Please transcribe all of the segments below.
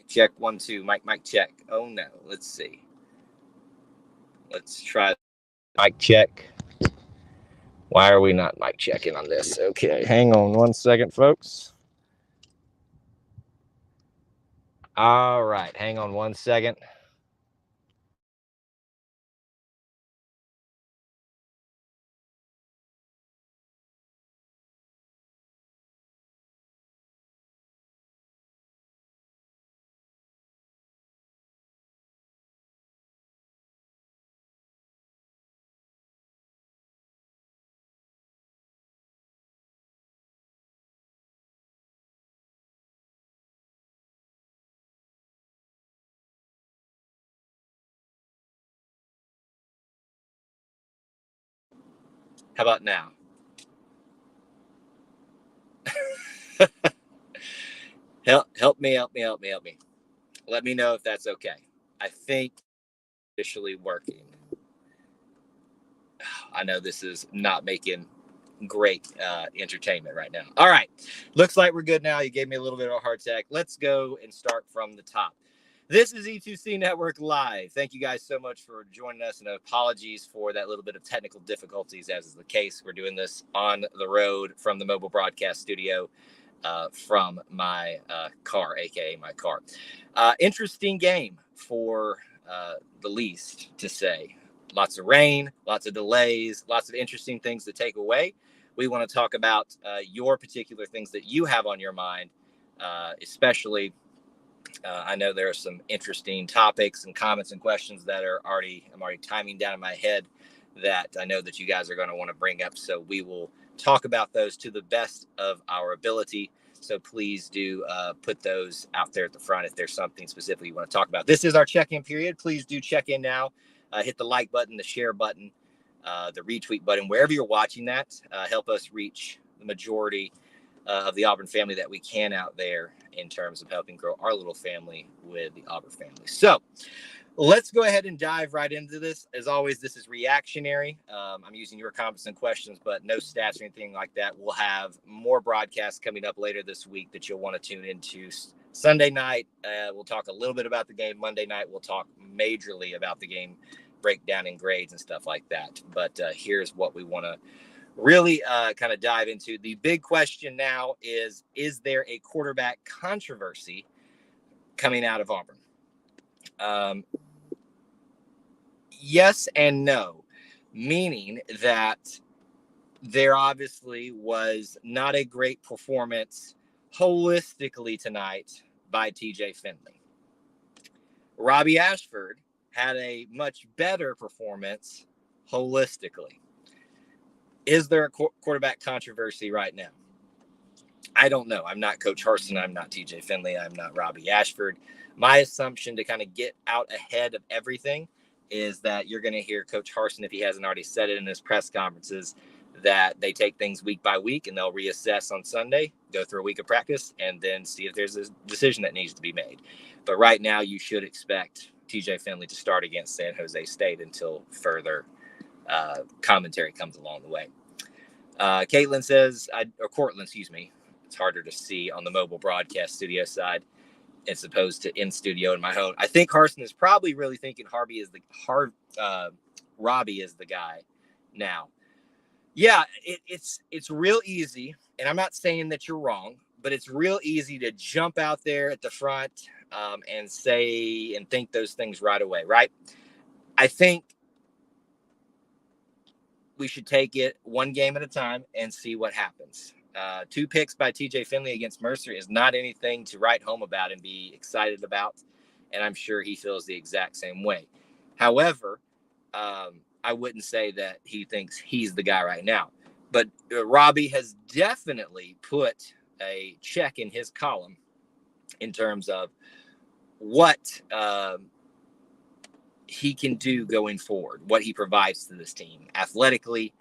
Check 1 2. Mic check. Oh no. Let's see. Let's try mic check. Why are we not mic checking on this? Okay, hang on 1 second, folks. All right, hang on 1 second. How about now? help me. Let me know if that's okay. I think officially working. I know this is not making great entertainment right now. All right. Looks like we're good now. You gave me a little bit of a heart attack. Let's go and start from the top. This is E2C Network Live. Thank you guys so much for joining us, and apologies for that little bit of technical difficulties, as is the case. We're doing this on the road from the mobile broadcast studio from my car, aka my car. Interesting game for the least to say. Lots of rain, lots of delays, lots of interesting things to take away. We want to talk about your particular things that you have on your mind, especially. I know there are some interesting topics and comments and questions that I'm already timing down in my head that I know that you guys are going to want to bring up. So we will talk about those to the best of our ability. So please do put those out there at the front if there's something specific you want to talk about. This is our check-in period. Please do check in now. Hit the like button, the share button, the retweet button, wherever you're watching that. Help us reach the majority of the Auburn family that we can out there in terms of helping grow our little family with the Auburn family. So let's go ahead and dive right into this. As always, this is reactionary. I'm using your comments and questions, but no stats or anything like that. We'll have more broadcasts coming up later this week that you'll want to tune into. Sunday night, we'll talk a little bit about the game. Monday night, we'll talk majorly about the game, breakdown and grades and stuff like that. But here's what we want to really kind of dive into. The big question now is there a quarterback controversy coming out of Auburn? Yes and no, meaning that there obviously was not a great performance holistically tonight by TJ Finley. Robbie Ashford had a much better performance holistically. Is there a quarterback controversy right now? I don't know. I'm not Coach Harsin. I'm not TJ Finley. I'm not Robbie Ashford. My assumption to kind of get out ahead of everything is that you're going to hear Coach Harsin, if he hasn't already said it in his press conferences, that they take things week by week and they'll reassess on Sunday, go through a week of practice, and then see if there's a decision that needs to be made. But right now, you should expect TJ Finley to start against San Jose State until further commentary comes along the way. Caitlin says, or Cortland, excuse me. It's harder to see on the mobile broadcast studio side as opposed to in studio in my home. I think Harsin is probably really thinking Robbie is the guy now. Yeah, it's real easy, and I'm not saying that you're wrong, but it's real easy to jump out there at the front and say and think those things right away, right? I think we should take it one game at a time and see what happens. 2 picks by TJ Finley against Mercer is not anything to write home about and be excited about, and I'm sure he feels the exact same way. However, I wouldn't say that he thinks he's the guy right now. But Robbie has definitely put a check in his column in terms of what he can do going forward, what he provides to this team athletically,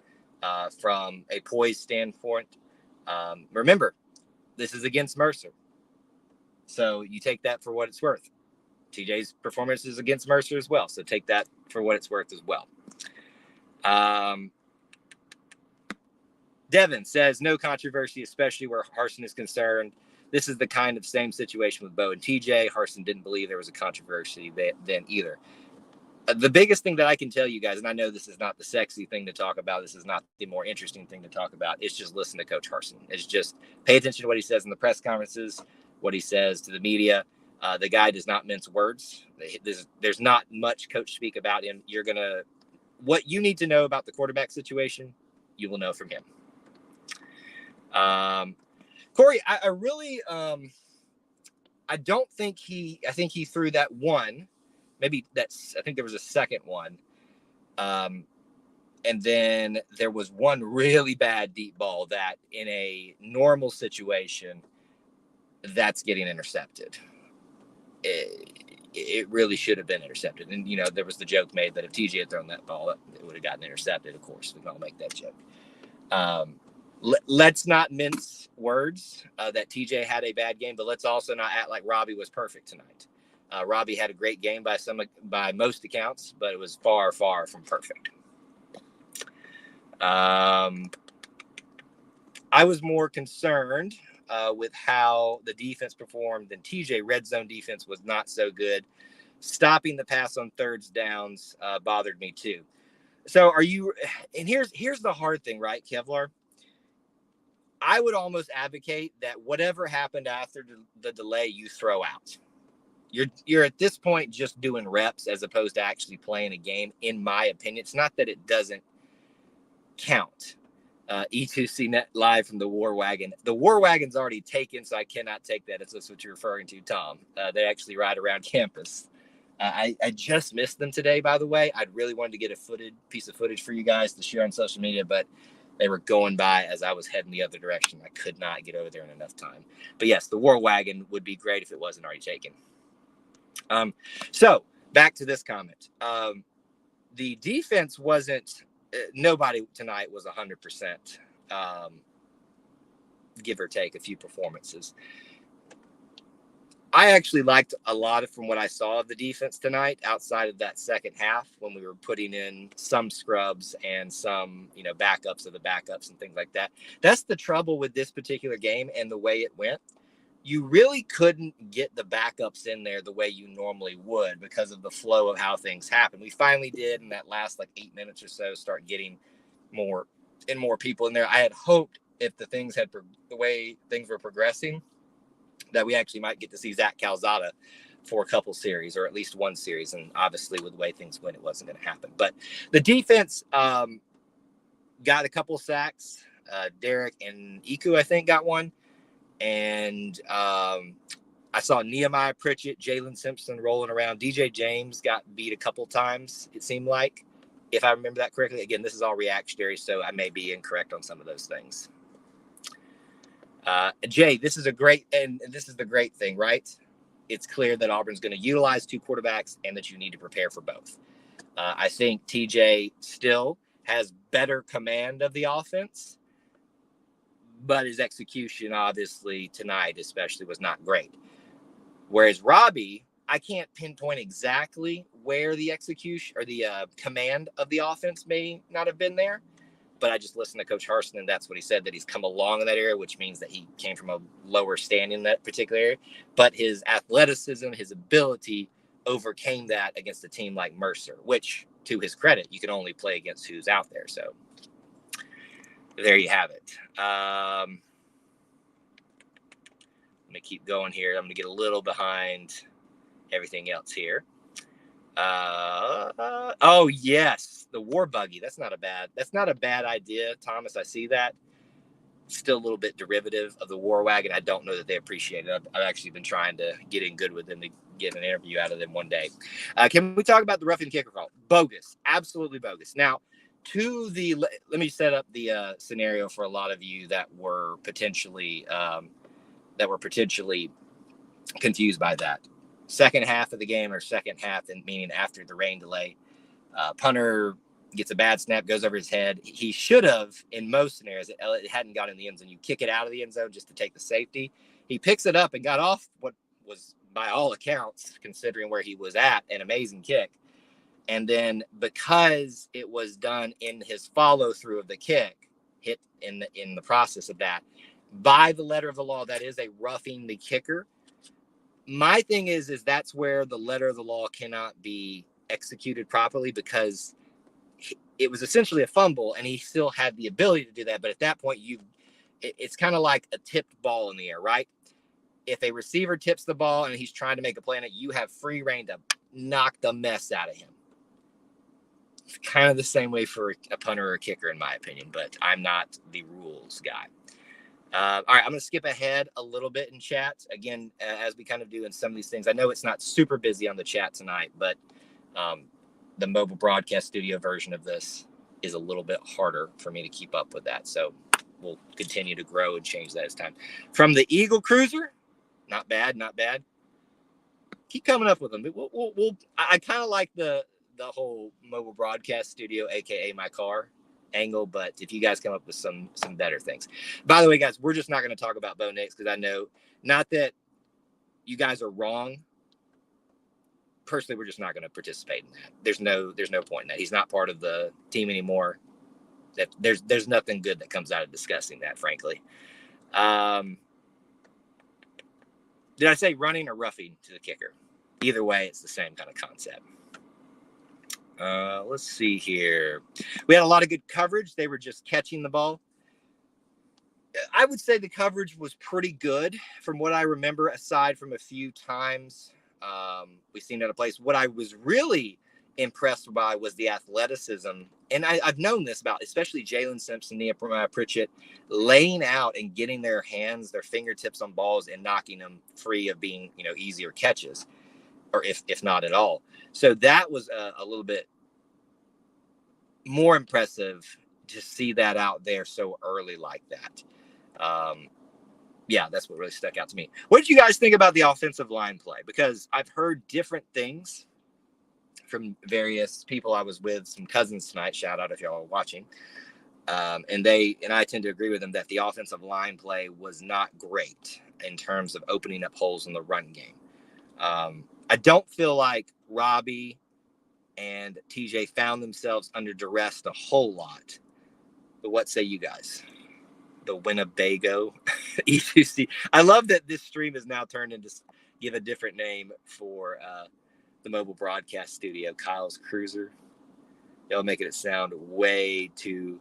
from a poise standpoint. Remember, this is against Mercer. So you take that for what it's worth. TJ's performance is against Mercer as well. So take that for what it's worth as well. Devin says, no controversy, especially where Harsin is concerned. This is the kind of same situation with Bo and TJ. Harsin didn't believe there was a controversy then either. The biggest thing that I can tell you guys, and I know this is not the sexy thing to talk about, this is not the more interesting thing to talk about, is just listen to Coach Harsin. It's just pay attention to what he says in the press conferences, what he says to the media. The guy does not mince words. There's not much coach speak about him. What you need to know about the quarterback situation, you will know from him. Corey, I really, I think he threw that one. I think there was a second one. And then there was one really bad deep ball that in a normal situation, that's getting intercepted. It really should have been intercepted. And, there was the joke made that if TJ had thrown that ball, it would have gotten intercepted. Of course, we can all make that joke. Let's not mince words that TJ had a bad game, but let's also not act like Robbie was perfect tonight. Robbie had a great game by most accounts, but it was far, far from perfect. I was more concerned with how the defense performed than TJ. Red zone defense was not so good. Stopping the pass on thirds downs bothered me too. So and here's the hard thing, right, Kevlar? I would almost advocate that whatever happened after the delay, you throw out. You're at this point just doing reps as opposed to actually playing a game, in my opinion. It's not that it doesn't count. E2C Net live from the War Wagon. The War Wagon's already taken, so I cannot take that. That's what you're referring to, Tom. They actually ride around campus. I just missed them today, by the way. I'd really wanted to get a piece of footage for you guys to share on social media, but they were going by as I was heading the other direction. I could not get over there in enough time. But yes, the War Wagon would be great if it wasn't already taken. So back to this comment. The defense wasn't, nobody tonight was 100%, give or take a few performances. I actually liked a lot from what I saw of the defense tonight outside of that second half when we were putting in some scrubs and some, backups of the backups and things like that. That's the trouble with this particular game and the way it went. You really couldn't get the backups in there the way you normally would because of the flow of how things happen. We finally did in that last 8 minutes or so start getting more people in there. I had hoped if the way things were progressing that we actually might get to see Zach Calzada for a couple series or at least one series. And obviously with the way things went, it wasn't going to happen. But the defense got a couple sacks. Derek and Iku, I think, got one. And I saw Nehemiah Pritchett, Jalen Simpson rolling around. DJ James got beat a couple times, it seemed like, if I remember that correctly. Again, this is all reactionary, so I may be incorrect on some of those things. Jay, this is the great thing, right? It's clear that Auburn's going to utilize two quarterbacks and that you need to prepare for both. I think TJ still has better command of the offense, but his execution, obviously, tonight especially was not great. Whereas Robbie, I can't pinpoint exactly where the execution or the command of the offense may not have been there, but I just listened to Coach Harsin, and that's what he said, that he's come along in that area, which means that he came from a lower standing in that particular area. But his athleticism, his ability overcame that against a team like Mercer, which, to his credit, you can only play against who's out there. So there you have it. Let me keep going here. I'm going to get a little behind everything else here. Oh yes, the war buggy. That's not a bad idea, Thomas. I see that. Still a little bit derivative of the war wagon. I don't know that they appreciate it. I've actually been trying to get in good with them to get an interview out of them one day. Can we talk about the roughing kicker call? Bogus, absolutely bogus. Now, let me set up the scenario for a lot of you that were potentially confused by that. Second half of the game, or second half, and meaning after the rain delay, punter gets a bad snap, goes over his head. He should have, in most scenarios, it hadn't got in the end zone. You kick it out of the end zone just to take the safety. He picks it up and got off what was, by all accounts, considering where he was at, an amazing kick. And then because it was done in his follow through of the kick, hit in the process of that, by the letter of the law, that is a roughing the kicker. My thing is that's where the letter of the law cannot be executed properly, because it was essentially a fumble and he still had the ability to do that. But at that point, it's kind of like a tipped ball in the air, right? If a receiver tips the ball and he's trying to make a play on it, you have free reign to knock the mess out of him. It's kind of the same way for a punter or a kicker, in my opinion, but I'm not the rules guy. All right, I'm going to skip ahead a little bit in chat. Again, as we kind of do in some of these things, I know it's not super busy on the chat tonight, but the mobile broadcast studio version of this is a little bit harder for me to keep up with that. So we'll continue to grow and change that as time. From the Eagle Cruiser, not bad, not bad. Keep coming up with them. I kind of like the whole mobile broadcast studio, aka my car angle, but if you guys come up with some better things. By the way, guys, we're just not going to talk about Bo Nix, because I know, not that you guys are wrong. Personally, we're just not going to participate in that. There's no point in that. He's not part of the team anymore. That there's nothing good that comes out of discussing that, frankly. Did I say running or roughing to the kicker? Either way, it's the same kind of concept. Let's see here. We had a lot of good coverage. They were just catching the ball. I would say the coverage was pretty good from what I remember, aside from a few times we seen at a place. What I was really impressed by was the athleticism. And I've known this about, especially Jalen Simpson, Nia Pritchett, laying out and getting their hands, their fingertips on balls and knocking them free of being, easier catches, or if not at all. So that was a little bit more impressive to see that out there so early like that. Yeah, that's what really stuck out to me. What did you guys think about the offensive line play? Because I've heard different things from various people I was with, some cousins tonight, shout out if y'all are watching. And I tend to agree with them that the offensive line play was not great in terms of opening up holes in the run game. I don't feel like Robbie and TJ found themselves under duress a whole lot. But what say you guys? The Winnebago E2C. I love that this stream is now turned into, give a different name for the mobile broadcast studio, Kyle's Cruiser. Y'all making it sound way too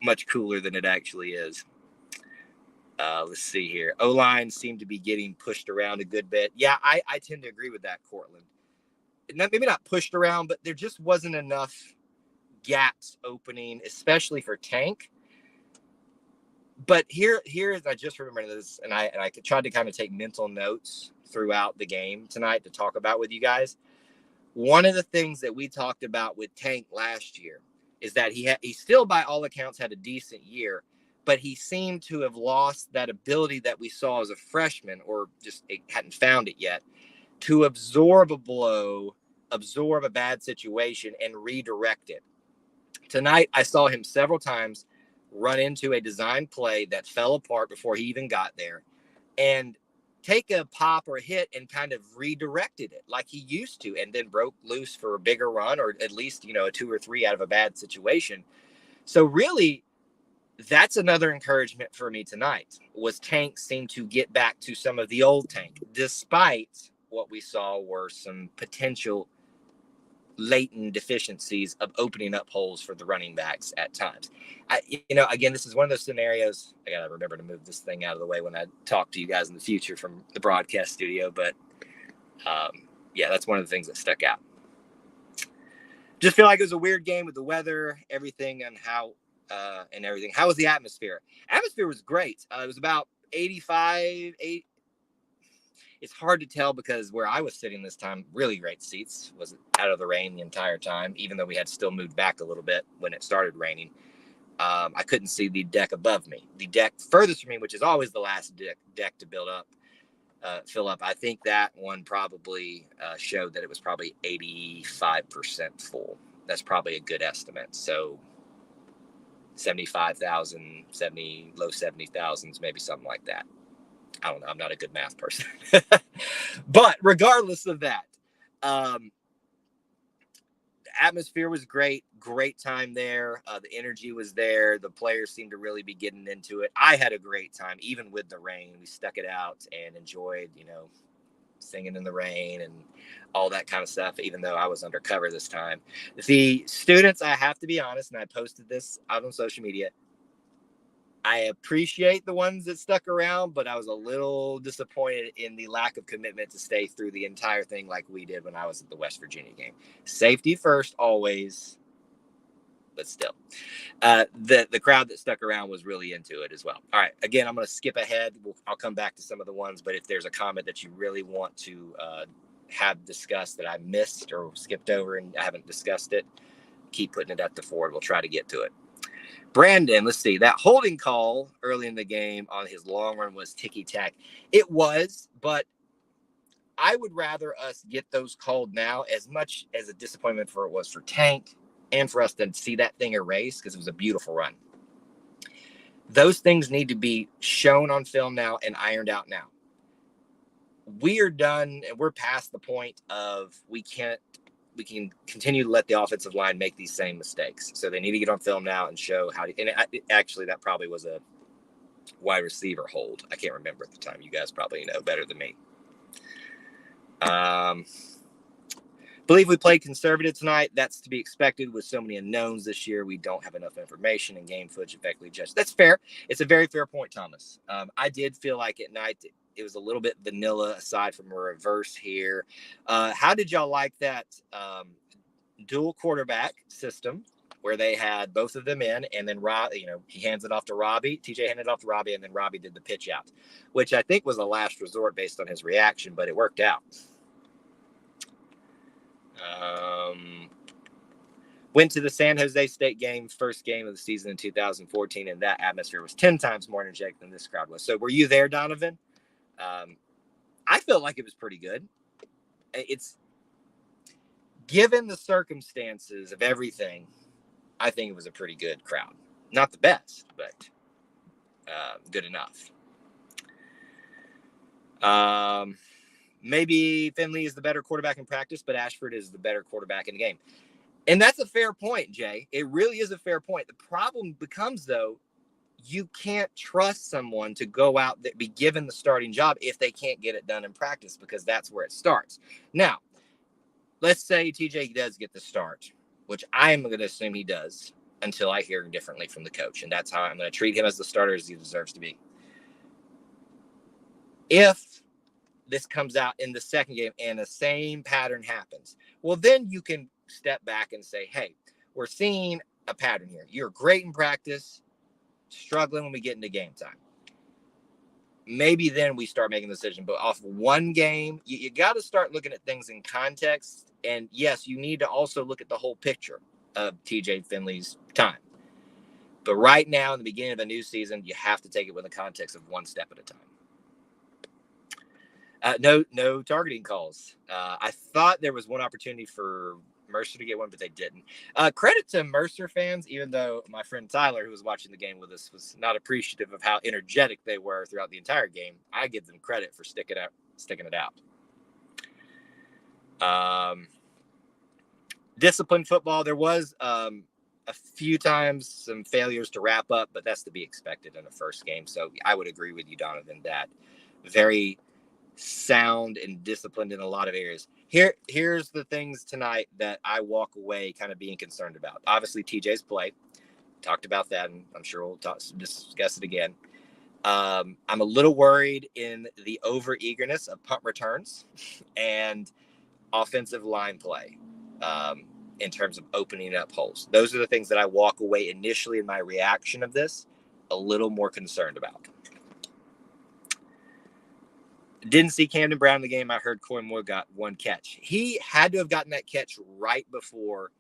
much cooler than it actually is. Let's see here. O-line seemed to be getting pushed around a good bit. Yeah, I tend to agree with that, Cortland. Maybe not pushed around, but there just wasn't enough gaps opening, especially for Tank. But here is, I just remember this, and I tried to kind of take mental notes throughout the game tonight to talk about with you guys. One of the things that we talked about with Tank last year is that he still, by all accounts, had a decent year, but he seemed to have lost that ability that we saw as a freshman, or just hadn't found it yet, to absorb a blow, absorb a bad situation, and redirect it. Tonight, I saw him several times run into a design play that fell apart before he even got there, and take a pop or a hit and kind of redirected it like he used to, and then broke loose for a bigger run, or at least, a 2 or 3 out of a bad situation. So really, that's another encouragement for me tonight, was Tank seemed to get back to some of the old Tank, despite what we saw were some potential latent deficiencies of opening up holes for the running backs at times. Again, this is one of those scenarios. I got to remember to move this thing out of the way when I talk to you guys in the future from the broadcast studio. But yeah, that's one of the things that stuck out. Just feel like it was a weird game with the weather, everything, and everything. How was the atmosphere? Atmosphere was great. It was about 85. It's hard to tell because where I was sitting this time, really great seats, was out of the rain the entire time, even though we had still moved back a little bit when it started raining. I couldn't see the deck above me. The deck furthest from me, which is always the last deck to fill up. I think that one probably showed that it was probably 85% full. That's probably a good estimate. So 75,000, low 70,000s, maybe something like that. I don't know. I'm not a good math person. But regardless of that, atmosphere was great. Great time there. The energy was there. The players seemed to really be getting into it. I had a great time, even with the rain. We stuck it out and enjoyed, singing in the rain and all that kind of stuff, even though I was undercover this time. The students, I have to be honest, and I posted this out on social media, I appreciate the ones that stuck around, but I was a little disappointed in the lack of commitment to stay through the entire thing like we did when I was at the West Virginia game. Safety first, always, but still. The crowd that stuck around was really into it as well. All right, again, I'm going to skip ahead. I'll come back to some of the ones, but if there's a comment that you really want to have discussed that I missed or skipped over and I haven't discussed it, keep putting it at the forward. We'll try to get to it. Brandon, let's see. That holding call early in the game on his long run was ticky-tack. It was, but I would rather us get those called now as much as a disappointment for it was for Tank and for us to see that thing erased because it was a beautiful run. Those things need to be shown on film now and ironed out now. We are done and we're past the point of we can continue to let the offensive line make these same mistakes. So they need to get on film now and show how to, and actually that probably was a wide receiver hold. I can't remember at the time. You guys probably know better than me. Believe we played conservative tonight. That's to be expected with so many unknowns this year. We don't have enough information and game footage effectively judged. That's fair. It's a very fair point, Thomas. I did feel like at night it was a little bit vanilla aside from a reverse here. How did y'all like that dual quarterback system where they had both of them in and then he hands it off to Robbie. TJ handed it off to Robbie and then Robbie did the pitch out, which I think was a last resort based on his reaction, but it worked out. Went to the San Jose State game, first game of the season in 2014, and that atmosphere was 10 times more energetic than this crowd was. So were you there, Donovan? I felt like it was pretty good. It's given the circumstances of everything, I think it was a pretty good crowd. Not the best, but good enough. Maybe Finley is the better quarterback in practice, but Ashford is the better quarterback in the game. And that's a fair point, Jay. It really is a fair point. The problem becomes, though, you can't trust someone to go out that be given the starting job if they can't get it done in practice, because that's where it starts. Now, let's say TJ does get the start, which I'm going to assume he does until I hear differently from the coach. And that's how I'm going to treat him as the starter as he deserves to be. If this comes out in the second game and the same pattern happens, well, then you can step back and say, hey, we're seeing a pattern here. You're great in practice, struggling when we get into game time. Maybe then we start making the decision. But off one game, you got to start looking at things in context. And yes, you need to also look at the whole picture of TJ Finley's time. But right now, in the beginning of a new season, you have to take it with the context of one step at a time. No targeting calls. I thought there was one opportunity for Mercer to get one, but they didn't. Credit to Mercer fans, even though my friend Tyler, who was watching the game with us, was not appreciative of how energetic they were throughout the entire game. I give them credit for sticking it out. Disciplined football. There was a few times some failures to wrap up, but that's to be expected in the first game. So I would agree with you, Donovan, that very sound and disciplined in a lot of areas. Here's the things tonight that I walk away kind of being concerned about. Obviously, TJ's play. Talked about that, and I'm sure we'll discuss it again. I'm a little worried in the over-eagerness of punt returns and offensive line play in terms of opening up holes. Those are the things that I walk away initially in my reaction of this a little more concerned about. Didn't see Camden Brown in the game. I heard Coy Moore got one catch. He had to have gotten that catch right before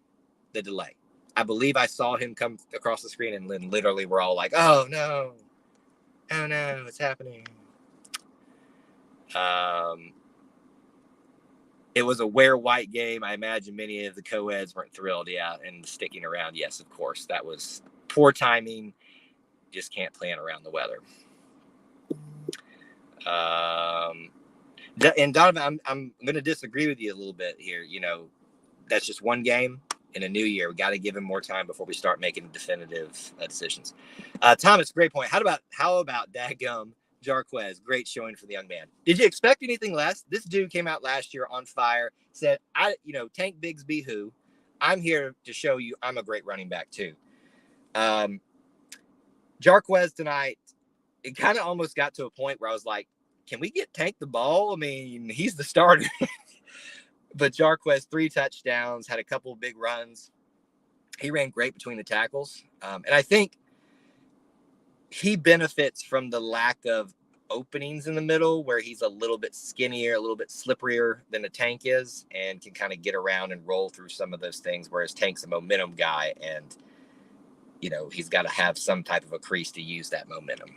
the delay. I believe I saw him come across the screen, and then literally we're all like, oh, no, it's happening. It was a wear-white game. I imagine many of the co-eds weren't thrilled, and sticking around, yes, of course. That was poor timing. Just can't plan around the weather. And Donovan, I'm going to disagree with you a little bit here. That's just one game. in a new year. We got to give him more time before we start making definitive decisions. Thomas, great point. How about dadgum Jarquez? Great showing for the young man. Did you expect anything less? This dude came out last year on fire, said, Tank Bigsby who? I'm here to show you I'm a great running back too. Jarquez tonight, it kind of almost got to a point where I was like, can we get Tank the ball? I mean, he's the starter. But Jarquez, 3 touchdowns, had a couple of big runs. He ran great between the tackles. And I think he benefits from the lack of openings in the middle where he's a little bit skinnier, a little bit slipperier than a Tank is, and can kind of get around and roll through some of those things, whereas Tank's a momentum guy, and, he's got to have some type of a crease to use that momentum.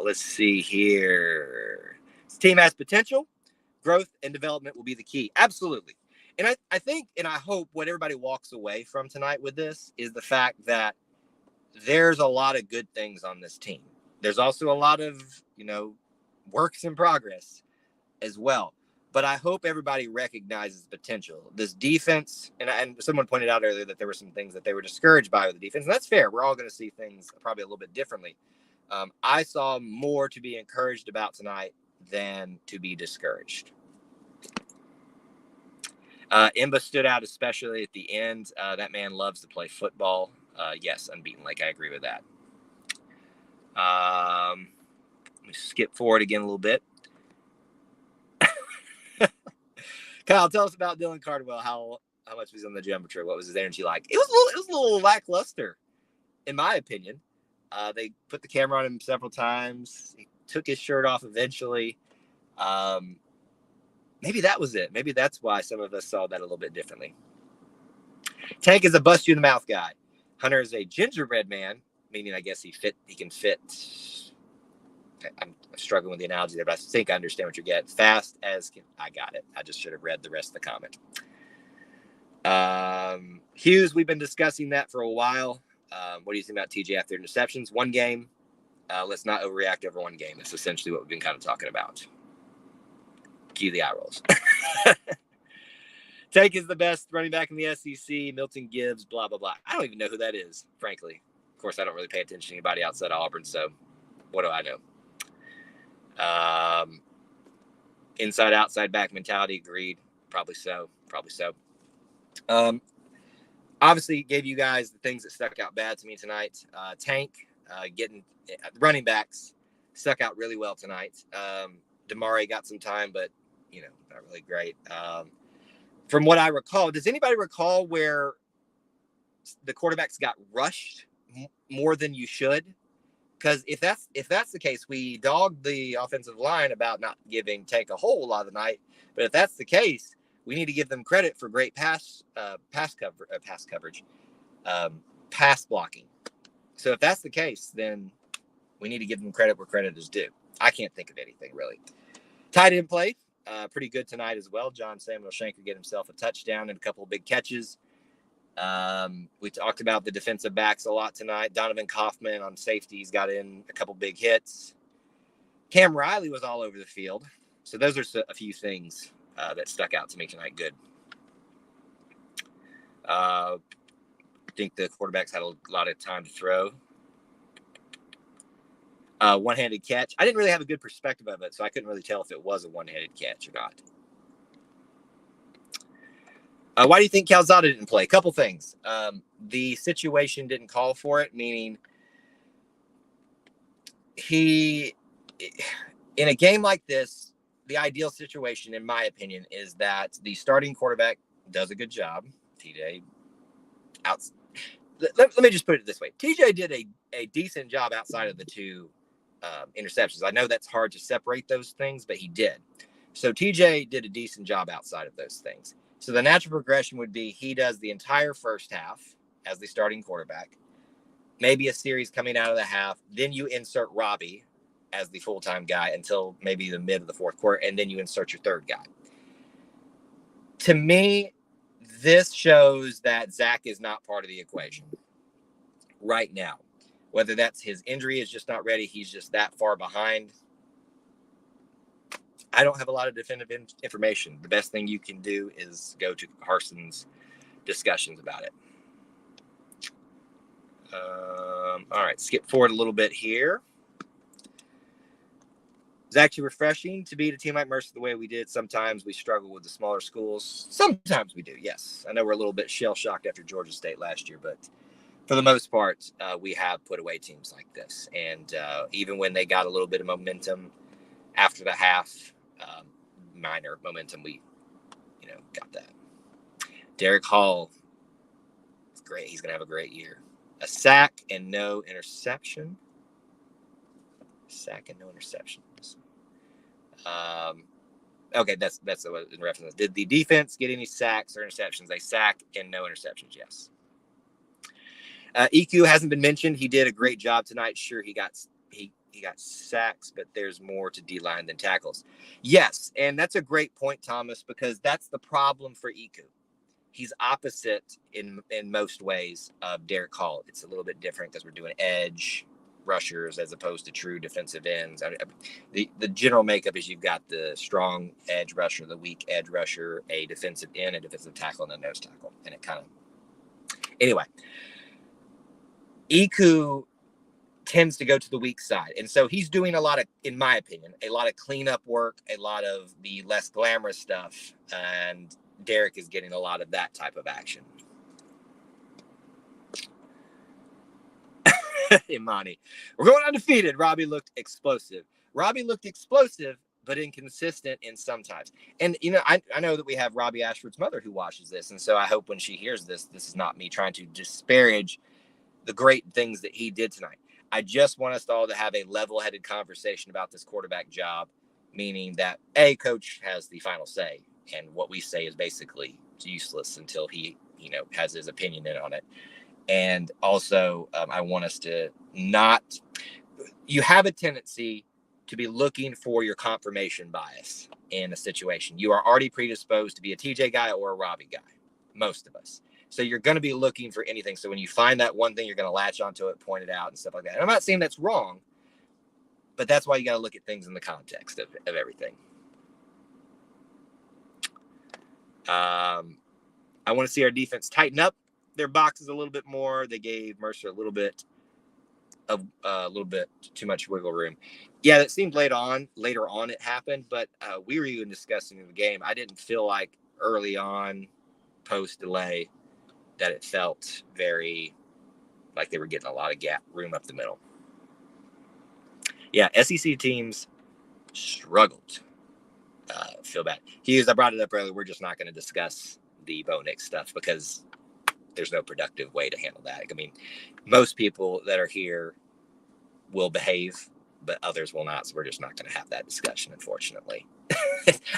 Let's see here. This team has potential. Growth and development will be the key. Absolutely. And I think, and I hope what everybody walks away from tonight with this is the fact that there's a lot of good things on this team. There's also a lot of, works in progress as well. But I hope everybody recognizes potential. This defense, and someone pointed out earlier that there were some things that they were discouraged by with the defense. And that's fair. We're all going to see things probably a little bit differently. I saw more to be encouraged about tonight than to be discouraged. Imba stood out, especially at the end. That man loves to play football. Yes, unbeaten. I agree with that. Let me skip forward again a little bit. Kyle, tell us about Dylan Cardwell. How much was he on the Jumbotron? What was his energy like? It was a little lackluster, in my opinion. They put the camera on him several times. He took his shirt off eventually. Maybe that was it. Maybe that's why some of us saw that a little bit differently. Tank is a bust you in the mouth guy. Hunter is a gingerbread man, meaning I guess he can fit. I'm struggling with the analogy there, but I think I understand what you're getting. Fast as can. I got it. I just should have read the rest of the comment. Hughes, we've been discussing that for a while. What do you think about TJ after interceptions? One game. Let's not overreact over one game. That's essentially what we've been kind of talking about. Cue the eye rolls. Tank is the best running back in the SEC. Milton Gibbs, blah, blah, blah. I don't even know who that is, frankly. Of course, I don't really pay attention to anybody outside Auburn, so what do I know? Inside, outside back mentality, agreed. Probably so. Obviously, gave you guys the things that stuck out bad to me tonight. Tank getting running backs stuck out really well tonight. Damari got some time, but, not really great. From what I recall, does anybody recall where the quarterbacks got rushed more than you should? Because if that's the case, we dogged the offensive line about not giving Tank a whole lot of the night. But if that's the case, we need to give them credit for great pass blocking. So if that's the case, then we need to give them credit where credit is due. I can't think of anything really. Tight end play, pretty good tonight as well. John Samuel Shanker get himself a touchdown and a couple of big catches. We talked about the defensive backs a lot tonight. Donovan Kaufman on safeties got in a couple big hits. Cam Riley was all over the field. So those are a few things that stuck out to me tonight. Good. I think the quarterbacks had a lot of time to throw. One-handed catch. I didn't really have a good perspective of it, so I couldn't really tell if it was a one-handed catch or not. Why do you think Calzada didn't play? A couple things. The situation didn't call for it, meaning in a game like this, the ideal situation, in my opinion, is that the starting quarterback does a good job. TJ, let me just put it this way. TJ did a decent job outside of the 2 interceptions. I know that's hard to separate those things, but he did. So TJ did a decent job outside of those things. So the natural progression would be he does the entire first half as the starting quarterback, maybe a series coming out of the half. Then you insert Robbie as the full-time guy until maybe the mid of the fourth quarter, and then you insert your third guy. To me, this shows that Zach is not part of the equation right now. Whether that's his injury is just not ready, he's just that far behind. I don't have a lot of definitive information. The best thing you can do is go to Harson's discussions about it. All right, skip forward a little bit here. It's actually refreshing to beat a team like Mercer the way we did. Sometimes we struggle with the smaller schools. Sometimes we do, yes. I know we're a little bit shell-shocked after Georgia State last year, but for the most part, we have put away teams like this. And even when they got a little bit of momentum after the half, minor momentum, we, got that. Derek Hall, it's great. He's going to have a great year. A sack and no interception. Sack and no interceptions. Okay, that's what in reference. Did the defense get any sacks or interceptions? A sack and no interceptions. Yes. EQ hasn't been mentioned. He did a great job tonight. Sure, he got sacks, but there's more to D-line than tackles. Yes, and that's a great point, Thomas, because that's the problem for EQ. He's opposite in most ways of Derek Hall. It's a little bit different because we're doing edge rushers as opposed to true defensive ends. The general makeup is you've got the strong edge rusher, the weak edge rusher, a defensive end, a defensive tackle, and a nose tackle. And it kind of... Anyway, Iku tends to go to the weak side. And so he's doing a lot of, in my opinion, a lot of cleanup work, a lot of the less glamorous stuff. And Derek is getting a lot of that type of action. Imani, we're going undefeated. Robbie looked explosive. But inconsistent in sometimes. And, I know that we have Robbie Ashford's mother who watches this. And so I hope when she hears this, this is not me trying to disparage the great things that he did tonight. I just want us all to have a level-headed conversation about this quarterback job, meaning that coach has the final say. And what we say is basically useless until he, has his opinion in on it. And also, I want us to not, you have a tendency to be looking for your confirmation bias in a situation. You are already predisposed to be a TJ guy or a Robbie guy, most of us. So you're going to be looking for anything. So when you find that one thing, you're going to latch onto it, point it out and stuff like that. And I'm not saying that's wrong, but that's why you got to look at things in the context of everything. I want to see our defense tighten up their boxes a little bit more. They gave Mercer a little bit too much wiggle room. Yeah, that seemed later on it happened, but we were even discussing in the game. I didn't feel like early on, post delay, that it felt very like they were getting a lot of gap room up the middle. Yeah, SEC teams struggled. Feel bad. Hughes, I brought it up earlier. We're just not going to discuss the Bo Nix stuff because there's no productive way to handle that. I mean, most people that are here will behave, but others will not. So we're just not going to have that discussion, unfortunately.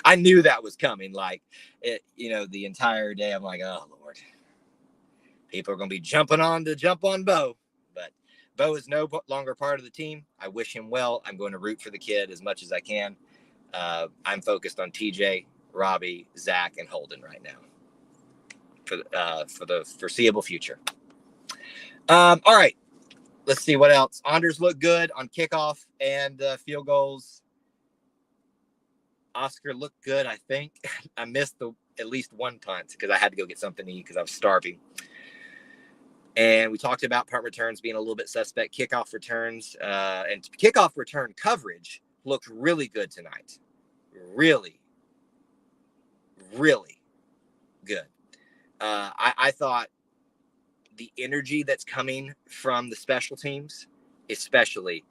I knew that was coming. Like, the entire day, I'm like, oh, Lord. People are going to be jump on Bo. But Bo is no longer part of the team. I wish him well. I'm going to root for the kid as much as I can. I'm focused on TJ, Robbie, Zach, and Holden right now for the foreseeable future. All right. Let's see what else. Anders looked good on kickoff and field goals. Oscar looked good, I think. I missed at least one punt because I had to go get something to eat because I was starving. And we talked about punt returns being a little bit suspect. Kickoff returns and kickoff return coverage looked really good tonight. Really, really good. I thought the energy that's coming from the special teams, especially,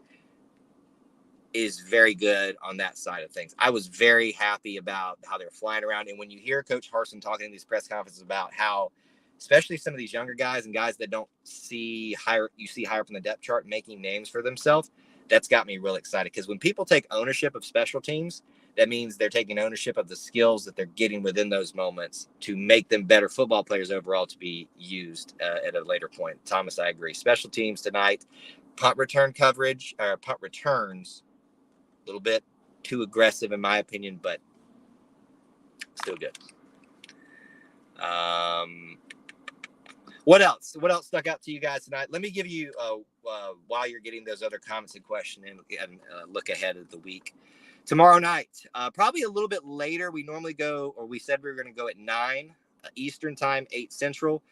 is very good on that side of things. I was very happy about how they're flying around. And when you hear Coach Harsin talking in these press conferences about how, especially some of these younger guys and guys that don't see higher up in the depth chart making names for themselves, that's got me real excited. Because when people take ownership of special teams, that means they're taking ownership of the skills that they're getting within those moments to make them better football players overall to be used at a later point. Thomas, I agree. Special teams tonight, punt returns, a little bit too aggressive in my opinion, but still good. What else? What else stuck out to you guys tonight? Let me give you, while you're getting those other comments and questions and look ahead of the week. Tomorrow night, probably a little bit later. We normally go, or we said we were going to go at 9 Eastern time, 8 Central.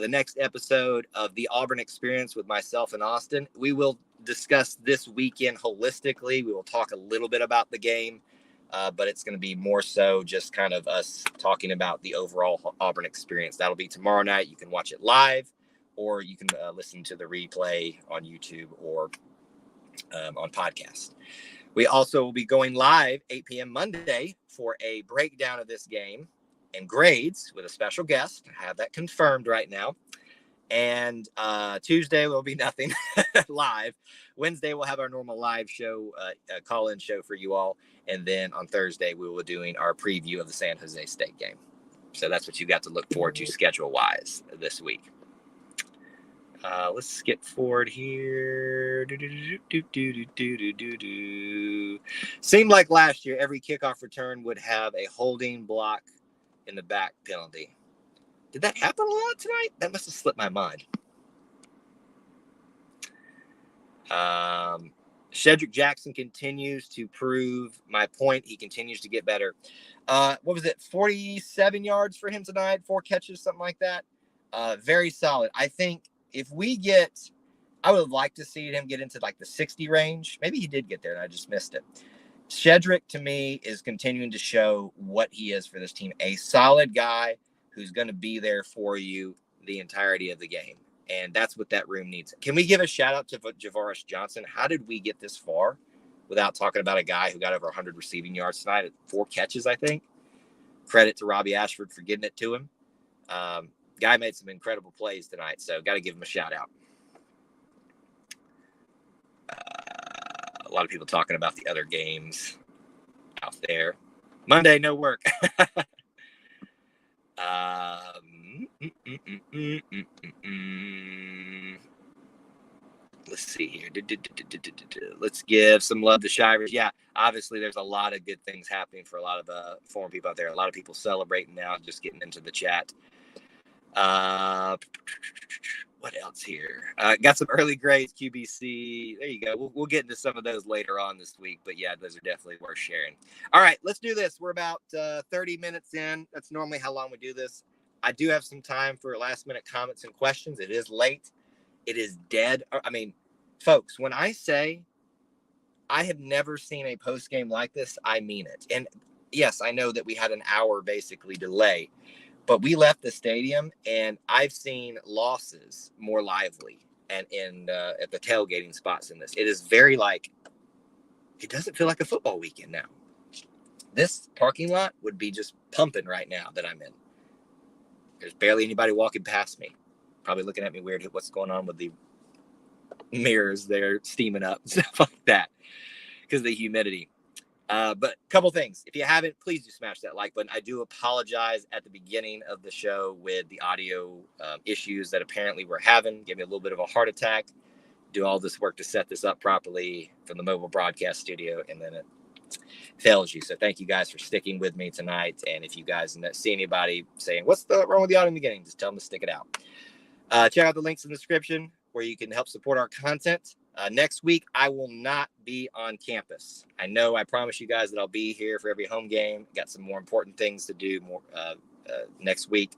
The next episode of the Auburn Experience with myself and Austin. We will discuss this weekend holistically. We will talk a little bit about the game, but it's going to be more so just kind of us talking about the overall Auburn Experience. That'll be tomorrow night. You can watch it live, or you can listen to the replay on YouTube or on podcast. We also will be going live 8 p.m. Monday for a breakdown of this game and grades with a special guest. I have that confirmed right now. And Tuesday will be nothing live. Wednesday we'll have our normal live show, call-in show for you all. And then on Thursday we will be doing our preview of the San Jose State game. So that's what you got to look forward to schedule-wise this week. Let's skip forward here. Seemed like last year every kickoff return would have a holding block in the back penalty. Did that happen a lot tonight? That must have slipped my mind. Shedrick Jackson continues to prove my point. He continues to get better. What was it? 47 yards for him tonight, 4 catches, something like that. Very solid. I think if we get, I would have liked to see him get into like the 60 range. Maybe he did get there and I just missed it. Shedrick, to me, is continuing to show what he is for this team. A solid guy who's going to be there for you the entirety of the game. And that's what that room needs. Can we give a shout out to Javaris Johnson? How did we get this far without talking about a guy who got over 100 receiving yards tonight at 4 catches, I think? Credit to Robbie Ashford for getting it to him. Guy made some incredible plays tonight, so got to give him a shout out. A lot of people talking about the other games out there. Monday, no work. Let's see here. Let's give some love to Shivers. Yeah, obviously there's a lot of good things happening for a lot of foreign people out there. A lot of people celebrating now, just getting into the chat. What else here? Got some early grades, QBC. There you go. We'll get into some of those later on this week. But, yeah, those are definitely worth sharing. All right, let's do this. We're about 30 minutes in. That's normally how long we do this. I do have some time for last-minute comments and questions. It is late. It is dead. I mean, folks, when I say I have never seen a post-game like this, I mean it. And, yes, I know that we had an hour basically delay. But we left the stadium, and I've seen losses more lively and at the tailgating spots in this. It is very it doesn't feel like a football weekend now. This parking lot would be just pumping right now that I'm in. There's barely anybody walking past me. Probably looking at me weird. What's going on with the mirrors? They're steaming up, stuff like that because of the humidity. But a couple things. If you haven't, please do smash that like button. I do apologize at the beginning of the show with the audio issues that apparently we're having. Give me a little bit of a heart attack. Do all this work to set this up properly from the mobile broadcast studio, and then it fails you. So thank you guys for sticking with me tonight. And if you guys see anybody saying, what's wrong with the audio in the beginning, just tell them to stick it out. Check out the links in the description where you can help support our content. Next week, I will not be on campus. I know I promised you guys that I'll be here for every home game. Got some more important things to do next week,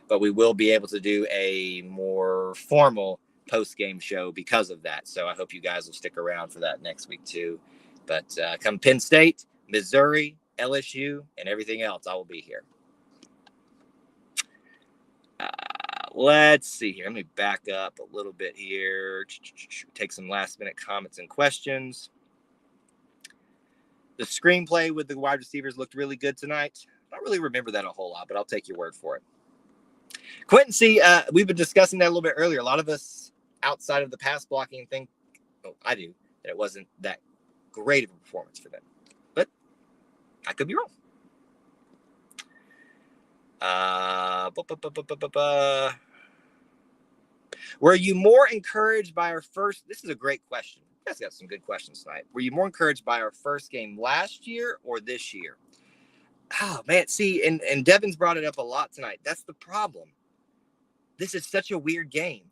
but we will be able to do a more formal post-game show because of that. So I hope you guys will stick around for that next week too. But come Penn State, Missouri, LSU, and everything else, I will be here. Let's see here. Let me back up a little bit here. Take some last-minute comments and questions. The screenplay with the wide receivers looked really good tonight. I don't really remember that a whole lot, but I'll take your word for it. Quentin C., we've been discussing that a little bit earlier. A lot of us outside of the pass blocking think, I do, that it wasn't that great of a performance for them. But I could be wrong. Were you more encouraged by our first? This is a great question. You guys got some good questions tonight. Were you more encouraged by our first game last year or this year? Oh, man. See, and Devin's brought it up a lot tonight. That's the problem. This is such a weird game.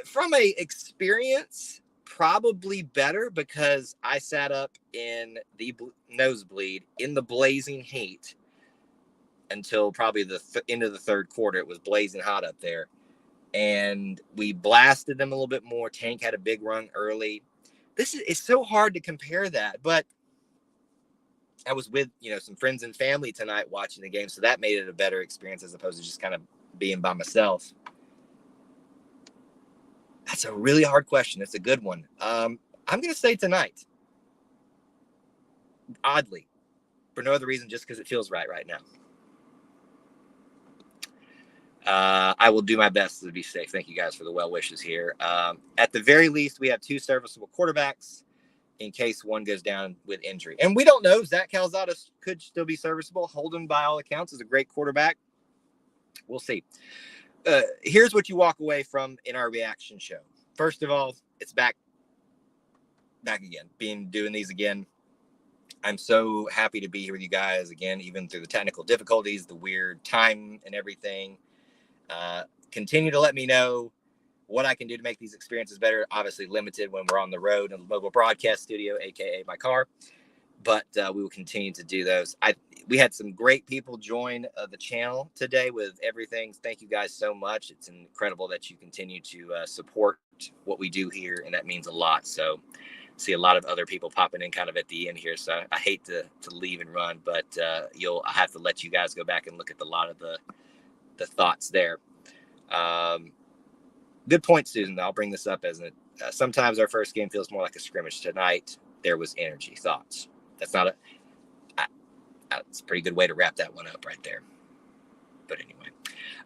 From a experience probably better because I sat up in the nosebleed in the blazing heat until probably the end of the third quarter. It was blazing hot up there. And we blasted them a little bit more. Tank had a big run early. It's so hard to compare that, but I was with, some friends and family tonight watching the game, so that made it a better experience as opposed to just kind of being by myself. That's a really hard question. It's a good one. I'm going to say tonight. Oddly, for no other reason, just because it feels right now. I will do my best to be safe. Thank you guys for the well wishes here. At the very least, we have 2 serviceable quarterbacks in case one goes down with injury. And we don't know. Zach Calzada could still be serviceable. Holden, by all accounts, is a great quarterback. We'll see. Here's what you walk away from in our reaction show. First of all, it's back again, doing these again. I'm so happy to be here with you guys again, even through the technical difficulties, the weird time and everything. Continue to let me know what I can do to make these experiences better. Obviously limited when we're on the road in the mobile broadcast studio, aka my car, but we will continue to do those. We had some great people join the channel today with everything. Thank you guys so much. It's incredible that you continue to support what we do here, and that means a lot. So see a lot of other people popping in kind of at the end here, so I hate to leave and run, but I have to let you guys go back and look at a lot of the thoughts there. Good point, Susan. I'll bring this up as sometimes our first game feels more like a scrimmage. Tonight there was energy. Thoughts? That's not it's a pretty good way to wrap that one up right there. But anyway,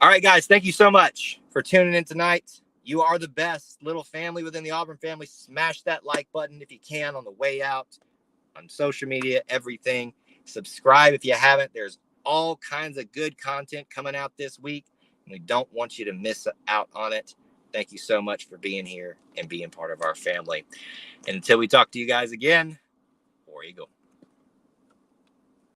all right, guys, thank you so much for tuning in tonight. You are the best little family within the Auburn family. Smash that like button if you can on the way out, on social media, everything. Subscribe if you haven't. There's all kinds of good content coming out this week, and we don't want you to miss out on it. Thank you so much for being here and being part of our family. And until we talk to you guys again, War Eagle.